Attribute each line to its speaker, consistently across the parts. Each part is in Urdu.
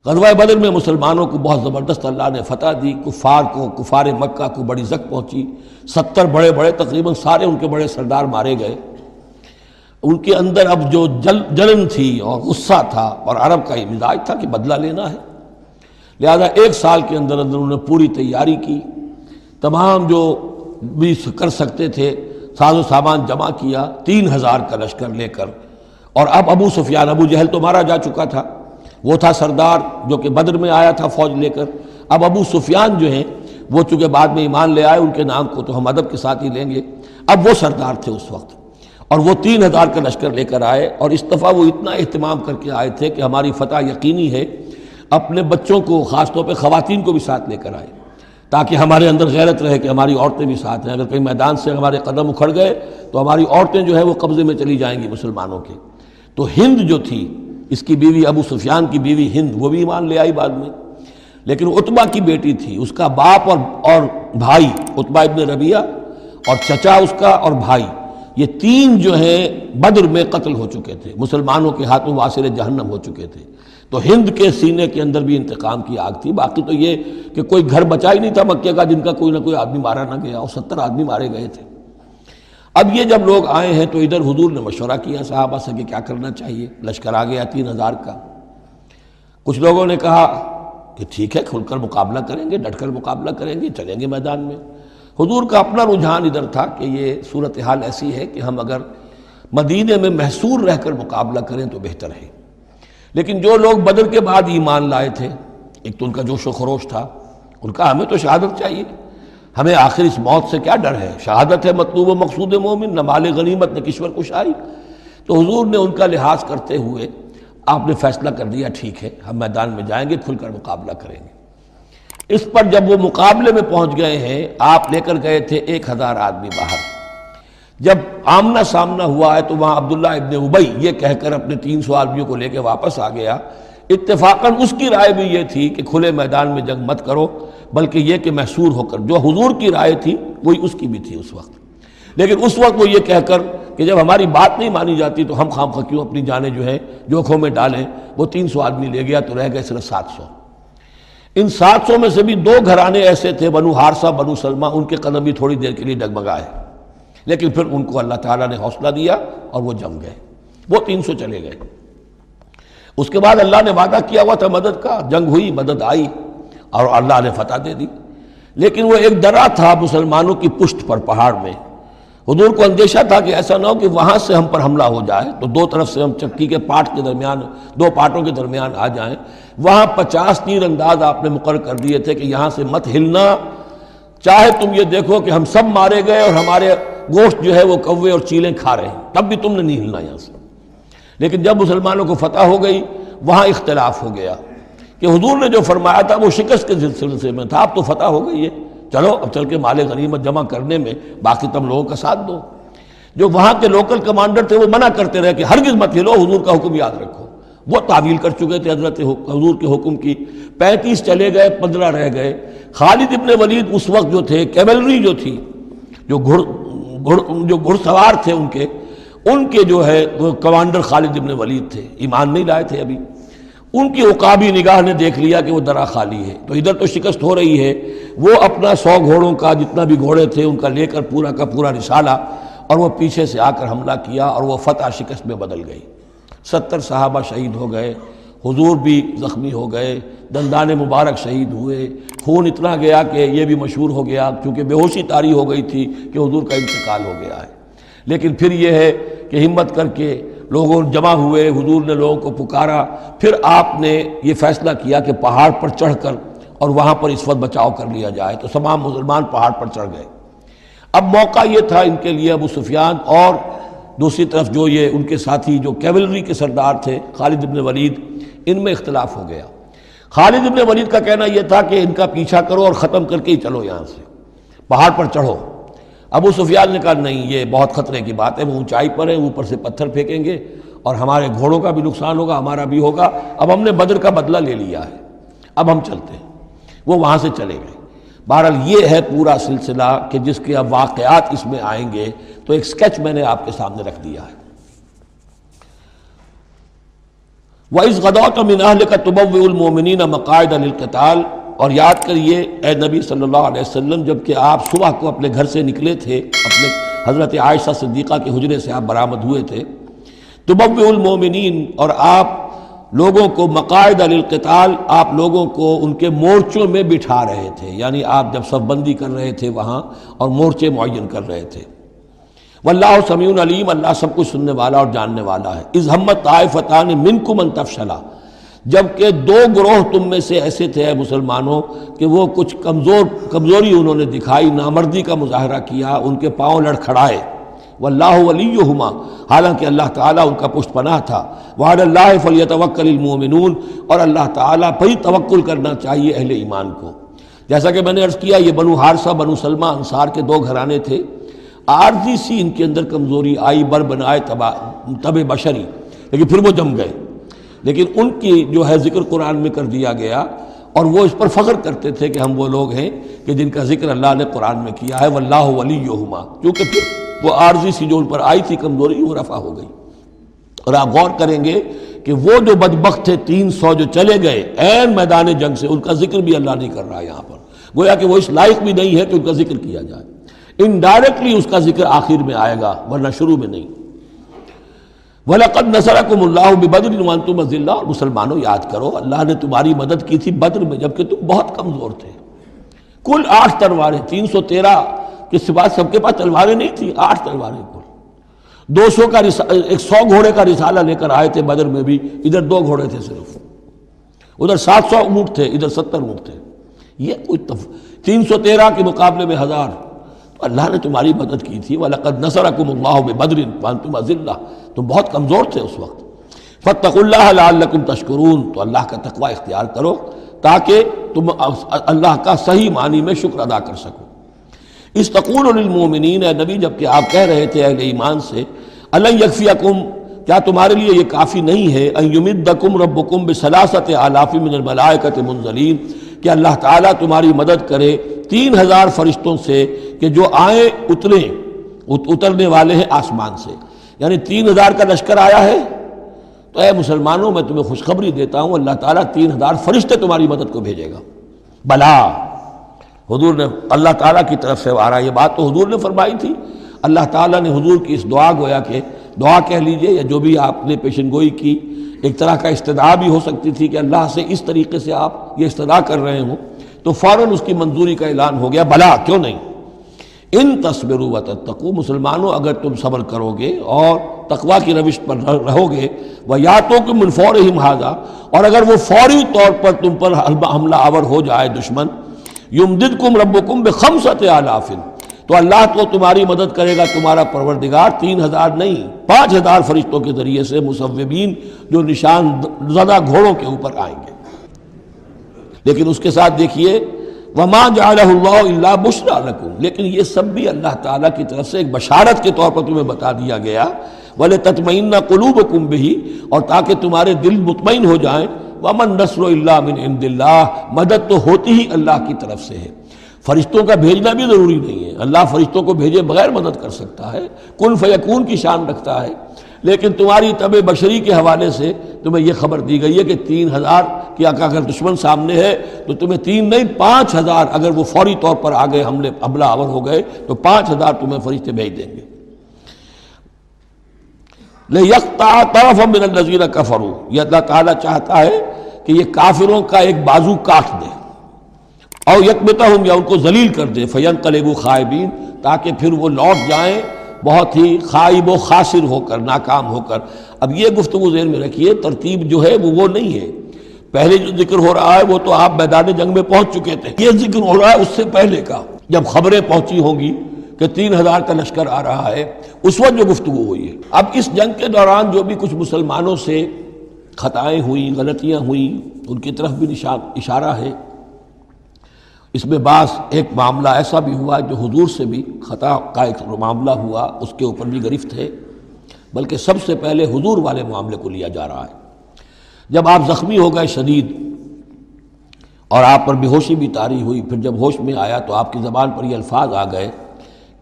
Speaker 1: غزوہ بدر میں مسلمانوں کو بہت زبردست اللہ نے فتح دی، کفار مکہ کو بڑی زک پہنچی، 70 بڑے بڑے تقریباً سارے ان کے بڑے سردار مارے گئے۔ ان کے اندر اب جو جلن تھی اور غصہ تھا، اور عرب کا یہ مزاج تھا کہ بدلہ لینا ہے، لہذا 1 سال کے اندر انہوں نے پوری تیاری کی، تمام جو بھی کر سکتے تھے ساز و سامان جمع کیا، 3000 کا لشکر لے کر۔ اور اب ابو سفیان، ابو جہل تو مارا جا چکا تھا، وہ تھا سردار جو کہ بدر میں آیا تھا فوج لے کر۔ اب ابو سفیان جو ہیں وہ چونکہ بعد میں ایمان لے آئے، ان کے نام کو تو ہم ادب کے ساتھ ہی لیں گے، اب وہ سردار تھے اس وقت، اور وہ 3000 کا لشکر لے کر آئے، اور اس دفعہ وہ اتنا اہتمام کر کے آئے تھے کہ ہماری فتح یقینی ہے، اپنے بچوں کو خاص طور پہ خواتین کو بھی ساتھ لے کر آئے تاکہ ہمارے اندر غیرت رہے کہ ہماری عورتیں بھی ساتھ ہیں، اگر کہیں میدان سے ہمارے قدم اکھڑ گئے تو ہماری عورتیں جو ہیں وہ قبضے میں چلی جائیں گی مسلمانوں کے۔ تو ہند جو تھی، اس کی بیوی ابو سفیان کی بیوی ہند، وہ بھی ایمان لے آئی بعد میں، لیکن عتبہ کی بیٹی تھی، اس کا باپ اور بھائی عتبہ ابن ربیعہ، اور چچا اس کا اور بھائی، یہ 3 جو ہیں بدر میں قتل ہو چکے تھے، مسلمانوں کے ہاتھوں واسر جہنم ہو چکے تھے۔ تو ہند کے سینے کے اندر بھی انتقام کی آگ تھی۔ باقی تو یہ کہ کوئی گھر بچا ہی نہیں تھا مکے کا جن کا کوئی نہ کوئی آدمی مارا نہ گیا، اور 70 آدمی مارے گئے تھے۔ اب یہ جب لوگ آئے ہیں تو ادھر حضور نے مشورہ کیا صحابہ سے کہ کیا کرنا چاہیے، لشکر آ گیا 3000 کا۔ کچھ لوگوں نے کہا کہ ٹھیک ہے، کھل کر مقابلہ کریں گے، ڈٹ کر مقابلہ کریں گے، چلیں گے میدان میں۔ حضور کا اپنا رجحان ادھر تھا کہ یہ صورتحال ایسی ہے کہ ہم اگر مدینے میں محصور رہ کر مقابلہ کریں تو بہتر ہے۔ لیکن جو لوگ بدر کے بعد ایمان لائے تھے، ایک تو ان کا جوش و خروش تھا، ان کا ہمیں تو شہادت چاہیے، ہمیں آخر اس موت سے کیا ڈر ہے، شہادت ہے مطلوب و مقصود مومن، نہ مال غنیمت نہ کشور کشائی۔ تو حضور نے ان کا لحاظ کرتے ہوئے آپ نے فیصلہ کر دیا ٹھیک ہے، ہم میدان میں جائیں گے، کھل کر مقابلہ کریں گے۔ اس پر جب وہ مقابلے میں پہنچ گئے ہیں، آپ لے کر گئے تھے 1000 آدمی باہر۔ جب آمنا سامنا ہوا ہے تو وہاں عبداللہ ابن ابی یہ کہہ کر اپنے 300 آدمیوں کو لے کے واپس آ گیا۔ اتفاقاً اس کی رائے بھی یہ تھی کہ کھلے میدان میں جنگ مت کرو، بلکہ یہ کہ محصور ہو کر، جو حضور کی رائے تھی وہی اس کی بھی تھی اس وقت۔ لیکن اس وقت وہ یہ کہہ کر کہ جب ہماری بات نہیں مانی جاتی تو ہم خواہ کیوں اپنی جانیں جو ہیں جوکھوں میں ڈالیں، وہ 300 آدمی لے گیا تو رہ گئے صرف 700۔ ان 700 میں سے بھی 2 گھرانے ایسے تھے، بنو حارثہ بنو سلمہ، ان کے قدم بھی تھوڑی دیر کے لیے ڈگمگائے، لیکن پھر ان کو اللہ تعالیٰ نے حوصلہ دیا اور وہ جم گئے، وہ 300 چلے گئے۔ اس کے بعد اللہ نے وعدہ کیا ہوا تھا مدد کا، جنگ ہوئی، مدد آئی اور اللہ نے فتح دے دی۔ لیکن وہ ایک درہ تھا مسلمانوں کی پشت پر پہاڑ میں۔ حضور کو اندیشہ تھا کہ ایسا نہ ہو کہ وہاں سے ہم پر حملہ ہو جائے، تو 2 طرف سے ہم چکی کے پاٹ کے درمیان، 2 پاٹوں کے درمیان آ جائیں۔ وہاں 50 تیر انداز آپ نے مقرر کر دیے تھے کہ یہاں سے مت ہلنا، چاہے تم یہ دیکھو کہ ہم سب مارے گئے اور ہمارے گوشت جو ہے وہ کوے اور چیلیں کھا رہے ہیں، تب بھی تم نے نہیں ہلنا یہاں سے۔ لیکن جب مسلمانوں کو فتح ہو گئی، وہاں اختلاف ہو گیا کہ حضور نے جو فرمایا تھا وہ شکست کے سلسلے میں تھا، اب تو فتح ہو گئی ہے، چلو اب چل کے مال غنیمت جمع کرنے میں باقی تم لوگوں کا ساتھ دو۔ جو وہاں کے لوکل کمانڈر تھے وہ منع کرتے رہے کہ ہرگز مت ہلو، حضور کا حکم یاد رکھو۔ وہ تعویل کر چکے تھے حضرت حضور کے حکم کی۔ 35 چلے گئے، 15 رہ گئے۔ خالد ابن ولید اس وقت جو تھے، کیولری جو تھی، جو گھڑ سوار تھے ان کے جو ہے وہ کمانڈر خالد ابن ولید تھے، ایمان نہیں لائے تھے ابھی۔ ان کی عقابی نگاہ نے دیکھ لیا کہ وہ درہ خالی ہے، تو ادھر تو شکست ہو رہی ہے، وہ اپنا 100 گھوڑوں کا جتنا بھی گھوڑے تھے ان کا لے کر پورا کا پورا رسالہ، اور وہ پیچھے سے آ کر حملہ کیا اور وہ فتح شکست میں بدل گئی۔ 70 صحابہ شہید ہو گئے، حضور بھی زخمی ہو گئے، دندان مبارک شہید ہوئے، خون اتنا گیا کہ یہ بھی مشہور ہو گیا کیونکہ بے ہوشی طاری ہو گئی تھی کہ حضور کا انتقال ہو گیا ہے۔ لیکن پھر یہ ہے کہ ہمت کر کے لوگوں جمع ہوئے، حضور نے لوگوں کو پکارا، پھر آپ نے یہ فیصلہ کیا کہ پہاڑ پر چڑھ کر اور وہاں پر اس وقت بچاؤ کر لیا جائے، تو تمام مسلمان پہاڑ پر چڑھ گئے۔ اب موقع یہ تھا ان کے لیے، ابو سفیان اور دوسری طرف جو یہ ان کے ساتھی جو کیولری کے سردار تھے خالد ابن ولید، ان میں اختلاف ہو گیا۔ خالد ابن ولید کا کہنا یہ تھا کہ ان کا پیچھا کرو اور ختم کر کے ہی چلو، یہاں سے پہاڑ پر چڑھو۔ ابو سفیان نے کہا نہیں، یہ بہت خطرے کی بات ہے، وہ اونچائی پر ہے، اوپر سے پتھر پھینکیں گے اور ہمارے گھوڑوں کا بھی نقصان ہوگا، ہمارا بھی ہوگا، اب ہم نے بدر کا بدلہ لے لیا ہے، اب ہم چلتے ہیں۔ وہ وہاں سے چلے گئے۔ بہرحال یہ ہے پورا سلسلہ کہ جس کے اب واقعات اس میں آئیں گے، تو ایک سکیچ میں نے آپ کے سامنے رکھ دیا ہے۔ وَإِذْ غَدَوْتَ مِنْ أَهْلِكَ تُبَوِّئُ الْمُؤْمِنِينَ مَقَاعِدَ لِلْقِتَالِ، اور یاد کریے اے نبی صلی اللہ علیہ وسلم جب کہ آپ صبح کو اپنے گھر سے نکلے تھے، اپنے حضرت عائشہ صدیقہ کے حجرے سے آپ برآمد ہوئے تھے، تُبَوِّئُ الْمُؤْمِنِينَ، اور آپ لوگوں کو مقاعد للقتال، آپ لوگوں کو ان کے مورچوں میں بٹھا رہے تھے، یعنی آپ جب صف بندی کر رہے تھے وہاں اور مورچے معین کر رہے تھے۔ واللہ سمیع علیم، اللہ سب کچھ سننے والا اور جاننے والا ہے۔ اذ ہمت طائفتان منکم ان تفشلا، جبکہ دو گروہ تم میں سے ایسے تھے اے مسلمانوں کہ وہ کچھ کمزوری انہوں نے دکھائی، نامردی کا مظاہرہ کیا، ان کے پاؤں لڑکھڑائے۔ واللہ ولیہما، حالانکہ اللہ تعالیٰ ان کا پشت پناہ تھا۔ وعلی اللہ فلیتوکل المؤمنون، اور اللہ تعالیٰ پر ہی توکل کرنا چاہیے اہل ایمان کو۔ جیسا کہ میں نے عرض کیا، یہ بنو حارثہ بنو سلمہ انصار کے دو گھرانے تھے، عارضی سی ان کے اندر کمزوری آئی، بر بنائے تب بشری، لیکن پھر وہ جم گئے۔ لیکن ان کی جو ہے ذکر قرآن میں کر دیا گیا، اور وہ اس پر فخر کرتے تھے کہ ہم وہ لوگ ہیں کہ جن کا ذکر اللہ نے قرآن میں کیا ہے، واللہ ولیہما، کیونکہ پھر وہ عارضی سی جو ان پر آئی تھی کمزوری وہ رفع ہو گئی۔ اور آپ غور کریں گے کہ وہ جو بدبخت تھے 300 جو چلے گئے عین میدان جنگ سے، ان کا ذکر بھی اللہ نہیں کر رہا ہے یہاں پر، گویا کہ وہ اس لائق بھی نہیں ہے کہ ان کا ذکر کیا جائے۔ انڈائریکٹلی اس کا ذکر آخر میں آئے گا ورنہ شروع میں نہیں۔ وَلَقَدْ نَصَرَكُمُ اللَّهُ بِبَدْرٍ وَأَنْتُمْ أَذِلَّةٌ، اور مسلمانوں یاد کرو اللہ نے تمہاری مدد کی تھی بدر میں جبکہ تم بہت کمزور تھے۔ کل 8 تلواریں، 313 کے سوا سب کے پاس تلواریں نہیں تھیں، 8 تلواریں کل۔ 200 کا 100 گھوڑے کا رسالہ لے کر آئے تھے بدر میں بھی، ادھر 2 گھوڑے تھے صرف، ادھر 700 اونٹ تھے، ادھر 70 اونٹ تھے۔ یہ کوئی 313 کے مقابلے میں 1000، تو اللہ نے تمہاری مدد کی تھی۔ وَلَقَدْ نَصَرَكُمُ اللَّهُ بِبَدْرٍ وَأَنْتُمْ أَذِلَّةٌ، تم بہت کمزور تھے اس وقت۔ فَاتَّقُوا اللَّهَ لَعَلَّكُمْ تَشْكُرُونَ، تو اللہ کا تقوی اختیار کرو تاکہ تم اللہ کا صحیح معنی میں شکر ادا کر سکو۔ اس تقول للمؤمنین، اے نبی جب کہ آپ کہہ رہے تھے اہل ایمان سے، أَلَنْ يَكْفِيَكُمْ، کیا تمہارے لیے یہ کافی نہیں ہے، أَنْ يُمِدَّكُمْ رَبُّكُمْ بِثَلَاثَةِ آلَافٍ مِّنَ الْمَلَائِكَةِ مُنزَلِينَ، کہ اللہ تعالیٰ تمہاری مدد کرے 3000 فرشتوں سے کہ جو آئیں اترنے والے ہیں آسمان سے، یعنی 3000 کا لشکر آیا ہے۔ تو اے مسلمانوں میں تمہیں خوشخبری دیتا ہوں اللہ تعالیٰ 3000 فرشتے تمہاری مدد کو بھیجے گا۔ بلا، حضور نے اللہ تعالیٰ کی طرف سے آ رہا، یہ بات تو حضور نے فرمائی تھی، اللہ تعالیٰ نے حضور کی اس دعا، گویا کہ دعا کہہ لیجئے یا جو بھی آپ نے پیشن گوئی کی، ایک طرح کا استدعا بھی ہو سکتی تھی کہ اللہ سے اس طریقے سے آپ یہ استدعا کر رہے ہوں، تو فوراً اس کی منظوری کا اعلان ہو گیا، بلا کیوں نہیں۔ ان تصبروا وتتقوا، مسلمانوں اگر تم صبر کرو گے اور تقوی کی روش پر رہو گے، وَيَأْتُوكُم مِّن فَوْرِهِمْ هَٰذَا، اور اگر وہ فوری طور پر تم پر حملہ آور ہو جائے دشمن، يُمْدِدْكُمْ رَبُّكُمْ بِخَمْسَةِ آلَافٍ، تو اللہ تو تمہاری مدد کرے گا تمہارا پروردگار 3000 نہیں 5000 فرشتوں کے ذریعے سے، مصوبین جو نشان زدہ گھوڑوں کے اوپر آئیں گے۔ لیکن اس کے ساتھ دیکھیے وَمَا جَعَلَهُ اللَّهُ إِلَّا بُشْرَىٰ لَكُمْ، لیکن یہ سب بھی اللہ تعالیٰ کی طرف سے ایک بشارت کے طور پر تمہیں بتا دیا گیا، وَلِتَطْمَئِنَّ قُلُوبُكُمْ بِهِ، اور تاکہ تمہارے دل مطمئن ہو جائیں، وَمَا النَّصْرُ إِلَّا مِنْ عِنْدِ اللَّهِ، مدد تو ہوتی ہی اللہ کی طرف سے ہے، فرشتوں کا بھیجنا بھی ضروری نہیں ہے، اللہ فرشتوں کو بھیجے بغیر مدد کر سکتا ہے، کن فیکون کی شان رکھتا ہے، لیکن تمہاری طبع بشری کے حوالے سے تمہیں یہ خبر دی گئی ہے کہ 3000 کی اگر دشمن سامنے ہے تو تمہیں 3 نہیں 5000، اگر وہ فوری طور پر آگے حملہ آور ہو گئے تو 5000 تمہیں فرشتے بھیج دیں گے۔ لِيَقْطَعَ طَرَفًا مِّنَ الَّذِينَ كَفَرُوا، یہ اللہ تعالیٰ چاہتا ہے کہ یہ کافروں کا ایک بازو کاٹ دے، او یکبتہم، یا ان کو ذلیل کر دے، فینقلبوا خائبین، تاکہ پھر وہ لوٹ جائیں بہت ہی خائب و خاسر ہو کر، ناکام ہو کر۔ اب یہ گفتگو ذہن میں رکھیے، ترتیب جو ہے وہ نہیں ہے، پہلے جو ذکر ہو رہا ہے وہ تو آپ میدان جنگ میں پہنچ چکے تھے، یہ ذکر ہو رہا ہے اس سے پہلے کا، جب خبریں پہنچی ہوں گی کہ 3000 کا لشکر آ رہا ہے، اس وقت جو گفتگو ہوئی ہے۔ اب اس جنگ کے دوران جو بھی کچھ مسلمانوں سے خطائیں ہوئیں، غلطیاں ہوئیں، ان کی طرف بھی اشارہ ہے۔ اس میں بعض ایک معاملہ ایسا بھی ہوا جو حضور سے بھی خطا کا ایک معاملہ ہوا، اس کے اوپر بھی گرفت ہے، بلکہ سب سے پہلے حضور والے معاملے کو لیا جا رہا ہے۔ جب آپ زخمی ہو گئے شدید اور آپ پر بے ہوشی بھی طاری ہوئی، پھر جب ہوش میں آیا تو آپ کی زبان پر یہ الفاظ آ گئے،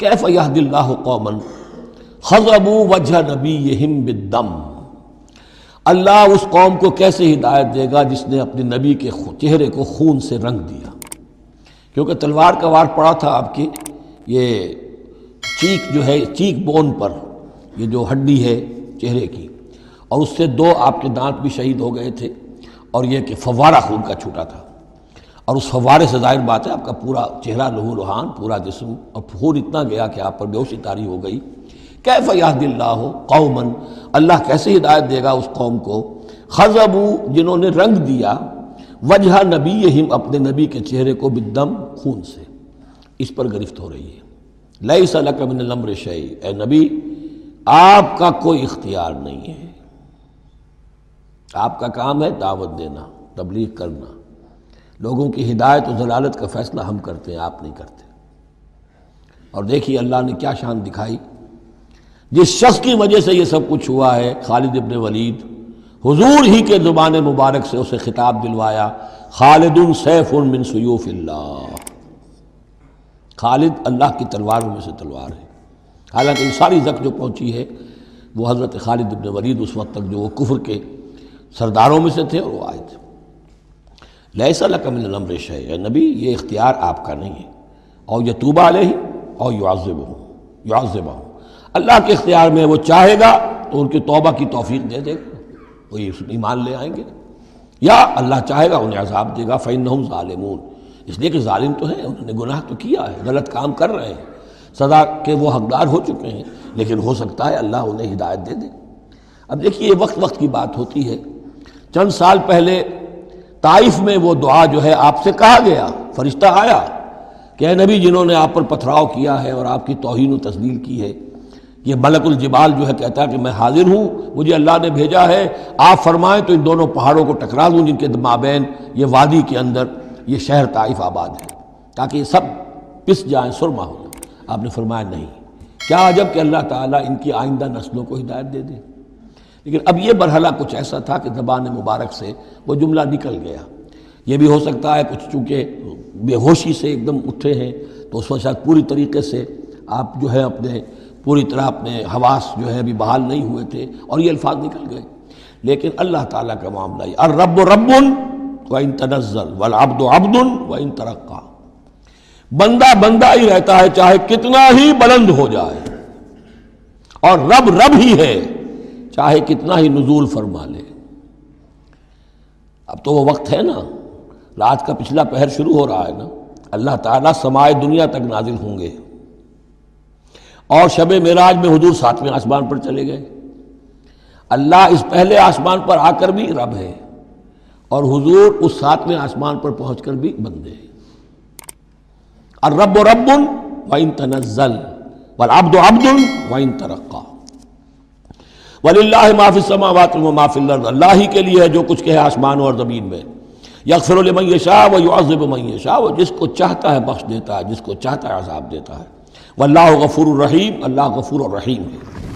Speaker 1: کیف یہدی اللہ قوما خضبوا وجہ نبیہم بالدم، اللہ اس قوم کو کیسے ہدایت دے گا جس نے اپنے نبی کے چہرے کو خون سے رنگ دیا، کیونکہ تلوار کا وار پڑا تھا آپ کی یہ چیک جو ہے، چیک بون پر، یہ جو ہڈی ہے چہرے کی، اور اس سے 2 آپ کے دانت بھی شہید ہو گئے تھے، اور یہ کہ فوارہ خون کا چھوٹا تھا، اور اس فوارے سے ظاہر بات ہے آپ کا پورا چہرہ لہو لہان، پورا جسم، اور خون اتنا گیا کہ آپ پر بے ہوشی طاری ہو گئی۔ کیف یہدی اللہ قوما، اللہ کیسے ہدایت دے گا اس قوم کو، خضبوا، جنہوں نے رنگ دیا، وجہ نبیہم، اپنے نبی کے چہرے کو، بالدم، خون سے، اس پر گرفت ہو رہی ہے۔ لیس لک من الامر شیء، اے نبی آپ کا کوئی اختیار نہیں ہے، آپ کا کام ہے دعوت دینا، تبلیغ کرنا، لوگوں کی ہدایت و ضلالت کا فیصلہ ہم کرتے ہیں، آپ نہیں کرتے۔ اور دیکھیے اللہ نے کیا شان دکھائی، جس شخص کی وجہ سے یہ سب کچھ ہوا ہے، خالد ابن ولید، حضور ہی کے زبان مبارک سے اسے خطاب دلوایا، خالد سیف من سیوف اللہ، خالد اللہ کی تلواروں میں سے تلوار ہے۔ حالانکہ یہ ساری زک جو پہنچی ہے وہ حضرت خالد ابن ولید اس وقت تک جو وہ کفر کے سرداروں میں سے تھے اور وہ آئے تھے۔ لیس لک من الامر شیء، اے نبی یہ اختیار آپ کا نہیں ہے، اور یتوب علیہ اور یعذبہم، اللہ کے اختیار میں، وہ چاہے گا تو ان کی توبہ کی توفیق دے دے گا، وہ ایمان لے آئیں گے، یا اللہ چاہے گا انہیں عذاب دے گا، فإنہم ظالمون، اس لیے کہ ظالم تو ہیں، انہوں نے گناہ تو کیا ہے، غلط کام کر رہے ہیں، سزا کے وہ حقدار ہو چکے ہیں، لیکن ہو سکتا ہے اللہ انہیں ہدایت دے دے۔ اب دیکھیے یہ وقت کی بات ہوتی ہے، چند سال پہلے طائف میں وہ دعا جو ہے آپ سے کہا گیا، فرشتہ آیا کہ اے نبی جنہوں نے آپ پر پتھراؤ کیا ہے اور آپ کی توہین و تذلیل کی ہے، یہ ملک الجبال جو ہے کہتا ہے کہ میں حاضر ہوں، مجھے اللہ نے بھیجا ہے، آپ فرمائیں تو ان دونوں پہاڑوں کو ٹکرا دوں جن کے مابین یہ وادی کے اندر یہ شہر طائف آباد ہے، تاکہ یہ سب پس جائیں، سرما ہو جائیں۔ آپ نے فرمایا نہیں، کیا عجب کہ اللہ تعالیٰ ان کی آئندہ نسلوں کو ہدایت دے دے۔ لیکن اب یہ مرحلہ کچھ ایسا تھا کہ زبان مبارک سے وہ جملہ نکل گیا۔ یہ بھی ہو سکتا ہے کچھ چونکہ بے ہوشی سے ایک دم اٹھے ہیں تو اس وقت شاید پوری طریقے سے آپ جو ہے اپنے پوری طرح اپنے حواس جو ہے ابھی بحال نہیں ہوئے تھے اور یہ الفاظ نکل گئے۔ لیکن اللہ تعالیٰ کا معاملہ یہ، الرب رب وَإِن تنزل والعبد عبد وَإِن ترقى، بندہ بندہ ہی رہتا ہے چاہے کتنا ہی بلند ہو جائے، اور رب رب ہی ہے چاہے کتنا ہی نزول فرما لے۔ اب تو وہ وقت ہے نا، رات کا پچھلا پہر شروع ہو رہا ہے نا، اللہ تعالیٰ سمائے دنیا تک نازل ہوں گے، اور شب معراج میں حضور 7ویں آسمان پر چلے گئے۔ اللہ اس پہلے آسمان پر آ کر بھی رب ہے، اور حضور اس 7ویں آسمان پر پہنچ کر بھی بندے ہیں۔ الرب رب وَإِن تنزل والعبد عبد وَإِن ترقى وَلِلَّهِ مَا فِي السَّمَاوَاتِ وَمَا فِي الْأَرْضِ، اللہ ہی کے لیے ہے جو کچھ کہ ہے آسمانوں اور زمین میں۔ یغفر لمن یشاء ویعذب من یشاء، وہ جس کو چاہتا ہے بخش دیتا ہے، جس کو چاہتا ہے عذاب دیتا ہے۔ واللہ غفور الرحیم، اللہ غفور الرحیم ہے۔